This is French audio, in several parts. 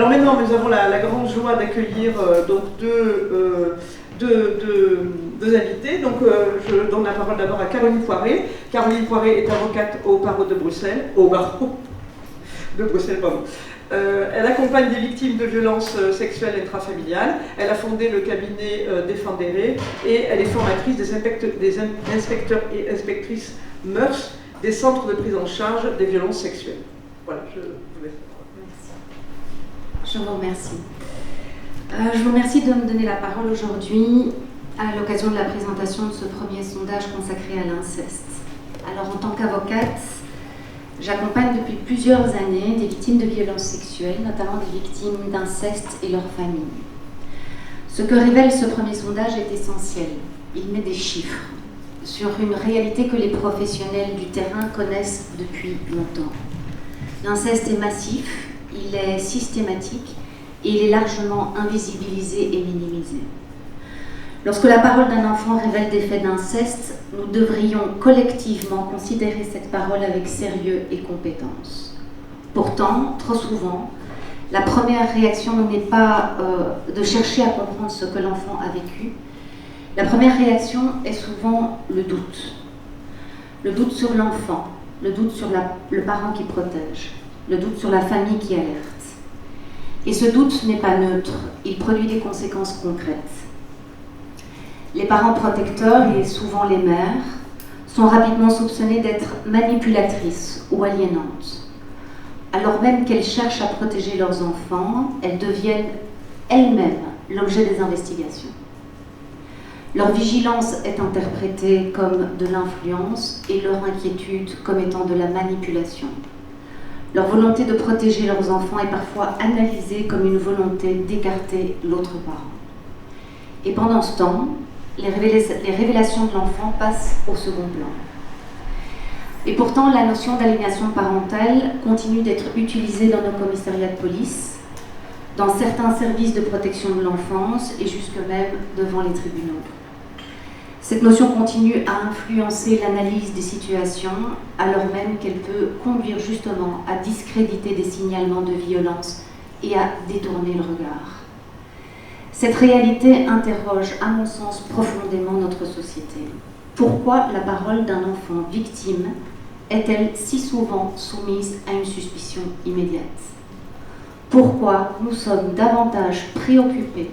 Alors maintenant, nous avons la grande joie d'accueillir donc deux invités. Donc, je donne la parole d'abord à Caroline Poiré. Caroline Poiré est avocate au barreau de Bruxelles, pardon. Elle accompagne des victimes de violences sexuelles intrafamiliales. Elle a fondé le cabinet Défendere et elle est formatrice des inspecteurs et inspectrices mœurs des centres de prise en charge des violences sexuelles. Voilà, je vous laisse. Je vous remercie. Je vous remercie de me donner la parole aujourd'hui à l'occasion de la présentation de ce premier sondage consacré à l'inceste. Alors, en tant qu'avocate, j'accompagne depuis plusieurs années des victimes de violences sexuelles, notamment des victimes d'inceste et leurs familles. Ce que révèle ce premier sondage est essentiel. Il met des chiffres sur une réalité que les professionnels du terrain connaissent depuis longtemps. L'inceste est massif, il est systématique et il est largement invisibilisé et minimisé. Lorsque la parole d'un enfant révèle des faits d'inceste, nous devrions collectivement considérer cette parole avec sérieux et compétence. Pourtant, trop souvent, la première réaction n'est pas de chercher à comprendre ce que l'enfant a vécu. La première réaction est souvent le doute. Le doute sur l'enfant, le doute sur le parent qui protège, le doute sur la famille qui alerte. Et ce doute n'est pas neutre, il produit des conséquences concrètes. Les parents protecteurs, et souvent les mères, sont rapidement soupçonnés d'être manipulatrices ou aliénantes. Alors même qu'elles cherchent à protéger leurs enfants, elles deviennent elles-mêmes l'objet des investigations. Leur vigilance est interprétée comme de l'influence et leur inquiétude comme étant de la manipulation. Leur volonté de protéger leurs enfants est parfois analysée comme une volonté d'écarter l'autre parent. Et pendant ce temps, les révélations de l'enfant passent au second plan. Et pourtant, la notion d'aliénation parentale continue d'être utilisée dans nos commissariats de police, dans certains services de protection de l'enfance et jusque même devant les tribunaux. Cette notion continue à influencer l'analyse des situations, alors même qu'elle peut conduire justement à discréditer des signalements de violence et à détourner le regard. Cette réalité interroge, à mon sens, profondément notre société. Pourquoi la parole d'un enfant victime est-elle si souvent soumise à une suspicion immédiate? Pourquoi nous sommes davantage préoccupés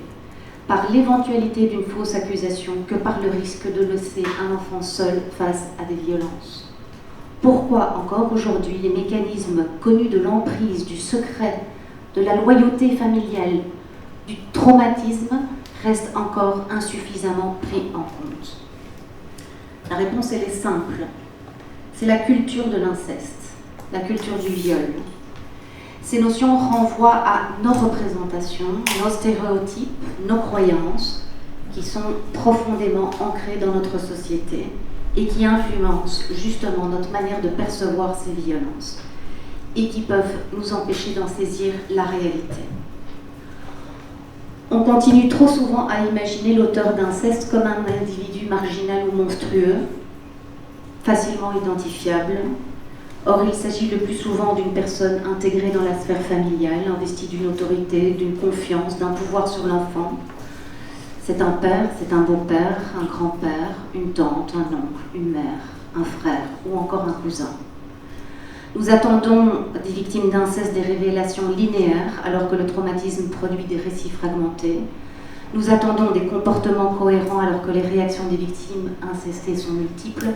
par l'éventualité d'une fausse accusation que par le risque de laisser un enfant seul face à des violences? Pourquoi encore aujourd'hui les mécanismes connus de l'emprise, du secret, de la loyauté familiale, du traumatisme restent encore insuffisamment pris en compte? La réponse, elle est simple. C'est la culture de l'inceste, la culture du viol. Ces notions renvoient à nos représentations, nos stéréotypes, nos croyances, qui sont profondément ancrées dans notre société et qui influencent justement notre manière de percevoir ces violences et qui peuvent nous empêcher d'en saisir la réalité. On continue trop souvent à imaginer l'auteur d'inceste comme un individu marginal ou monstrueux, facilement identifiable. Or, il s'agit le plus souvent d'une personne intégrée dans la sphère familiale, investie d'une autorité, d'une confiance, d'un pouvoir sur l'enfant. C'est un père, c'est un beau-père, un grand-père, une tante, un oncle, une mère, un frère ou encore un cousin. Nous attendons des victimes d'inceste des révélations linéaires, alors que le traumatisme produit des récits fragmentés. Nous attendons des comportements cohérents, alors que les réactions des victimes incestées sont multiples.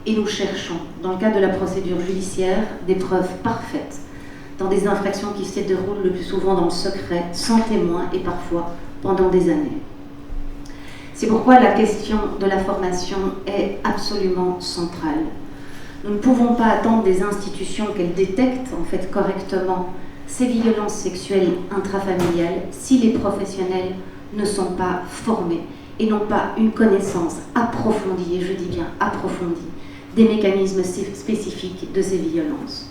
Et nous cherchons, dans le cadre de la procédure judiciaire, des preuves parfaites dans des infractions qui se déroulent le plus souvent dans le secret, sans témoin et parfois pendant des années. C'est pourquoi la question de la formation est absolument centrale. Nous ne pouvons pas attendre des institutions qu'elles détectent en fait correctement ces violences sexuelles intrafamiliales si les professionnels ne sont pas formés et n'ont pas une connaissance approfondie, et je dis bien approfondie, des mécanismes spécifiques de ces violences.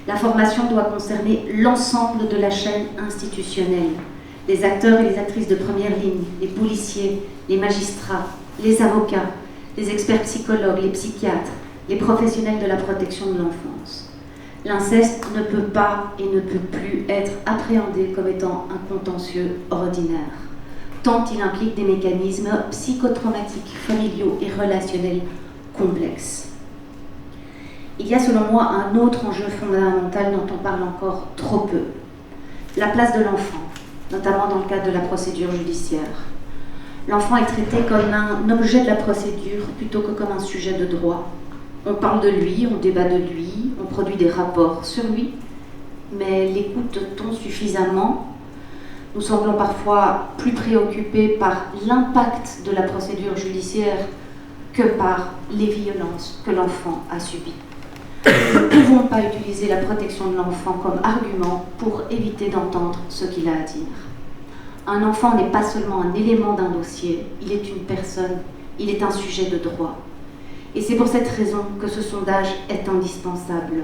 La formation doit concerner l'ensemble de la chaîne institutionnelle, les acteurs et les actrices de première ligne, les policiers, les magistrats, les avocats, les experts psychologues, les psychiatres, les professionnels de la protection de l'enfance. L'inceste ne peut pas et ne peut plus être appréhendé comme étant un contentieux ordinaire, tant il implique des mécanismes psychotraumatiques, familiaux et relationnels complexes. Il y a selon moi un autre enjeu fondamental dont on parle encore trop peu, la place de l'enfant, notamment dans le cadre de la procédure judiciaire. L'enfant est traité comme un objet de la procédure plutôt que comme un sujet de droit. On parle de lui, on débat de lui, on produit des rapports sur lui, mais l'écoute-t-on suffisamment ? Nous semblons parfois plus préoccupés par l'impact de la procédure judiciaire que par les violences que l'enfant a subies. Nous ne pouvons pas utiliser la protection de l'enfant comme argument pour éviter d'entendre ce qu'il a à dire. Un enfant n'est pas seulement un élément d'un dossier, il est une personne, il est un sujet de droit. Et c'est pour cette raison que ce sondage est indispensable.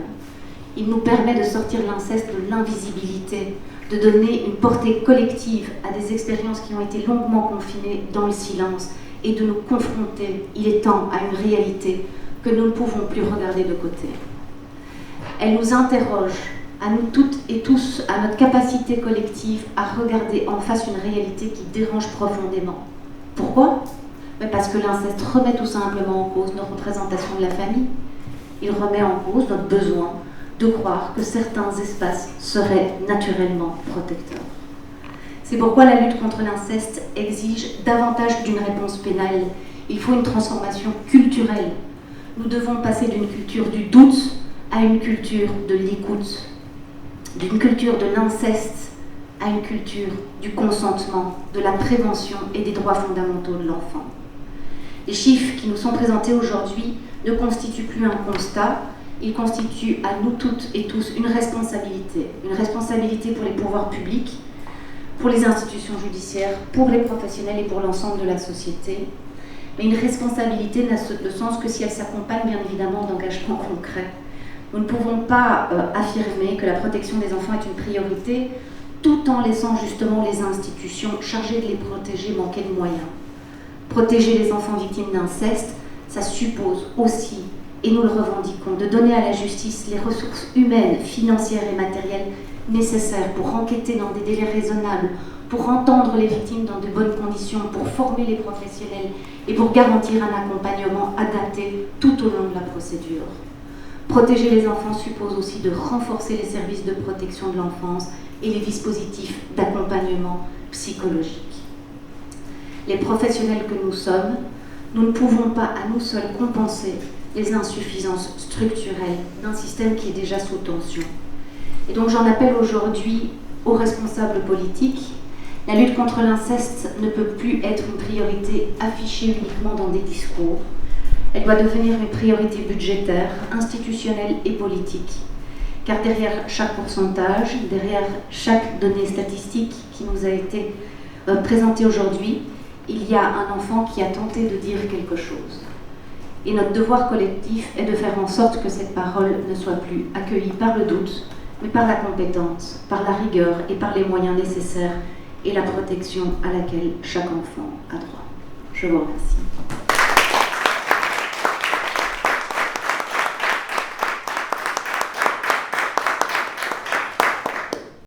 Il nous permet de sortir l'inceste de l'invisibilité, de donner une portée collective à des expériences qui ont été longuement confinées dans le silence et de nous confronter, il est temps, à une réalité que nous ne pouvons plus regarder de côté. Elle nous interroge, à nous toutes et tous, à notre capacité collective à regarder en face une réalité qui dérange profondément. Pourquoi ? Parce que l'inceste remet tout simplement en cause nos représentations de la famille. Il remet en cause notre besoin de croire que certains espaces seraient naturellement protecteurs. C'est pourquoi la lutte contre l'inceste exige davantage d'une réponse pénale. Il faut une transformation culturelle. Nous devons passer d'une culture du doute à une culture de l'écoute, d'une culture de l'inceste à une culture du consentement, de la prévention et des droits fondamentaux de l'enfant. Les chiffres qui nous sont présentés aujourd'hui ne constituent plus un constat, ils constituent à nous toutes et tous une responsabilité pour les pouvoirs publics, pour les institutions judiciaires, pour les professionnels et pour l'ensemble de la société. Mais une responsabilité n'a de sens que si elle s'accompagne bien évidemment d'engagements concrets. Nous ne pouvons pas affirmer que la protection des enfants est une priorité tout en laissant justement les institutions chargées de les protéger manquer de moyens. Protéger les enfants victimes d'inceste, ça suppose aussi, et nous le revendiquons, de donner à la justice les ressources humaines, financières et matérielles nécessaires pour enquêter dans des délais raisonnables, pour entendre les victimes dans de bonnes conditions, pour former les professionnels et pour garantir un accompagnement adapté tout au long de la procédure. Protéger les enfants suppose aussi de renforcer les services de protection de l'enfance et les dispositifs d'accompagnement psychologique. Les professionnels que nous sommes, nous ne pouvons pas à nous seuls compenser les insuffisances structurelles d'un système qui est déjà sous tension. Et donc j'en appelle aujourd'hui aux responsables politiques. La lutte contre l'inceste ne peut plus être une priorité affichée uniquement dans des discours. Elle doit devenir une priorité budgétaire, institutionnelle et politique. Car derrière chaque pourcentage, derrière chaque donnée statistique qui nous a été présentée aujourd'hui, il y a un enfant qui a tenté de dire quelque chose. Et notre devoir collectif est de faire en sorte que cette parole ne soit plus accueillie par le doute, mais par la compétence, par la rigueur et par les moyens nécessaires et la protection à laquelle chaque enfant a droit. Je vous remercie.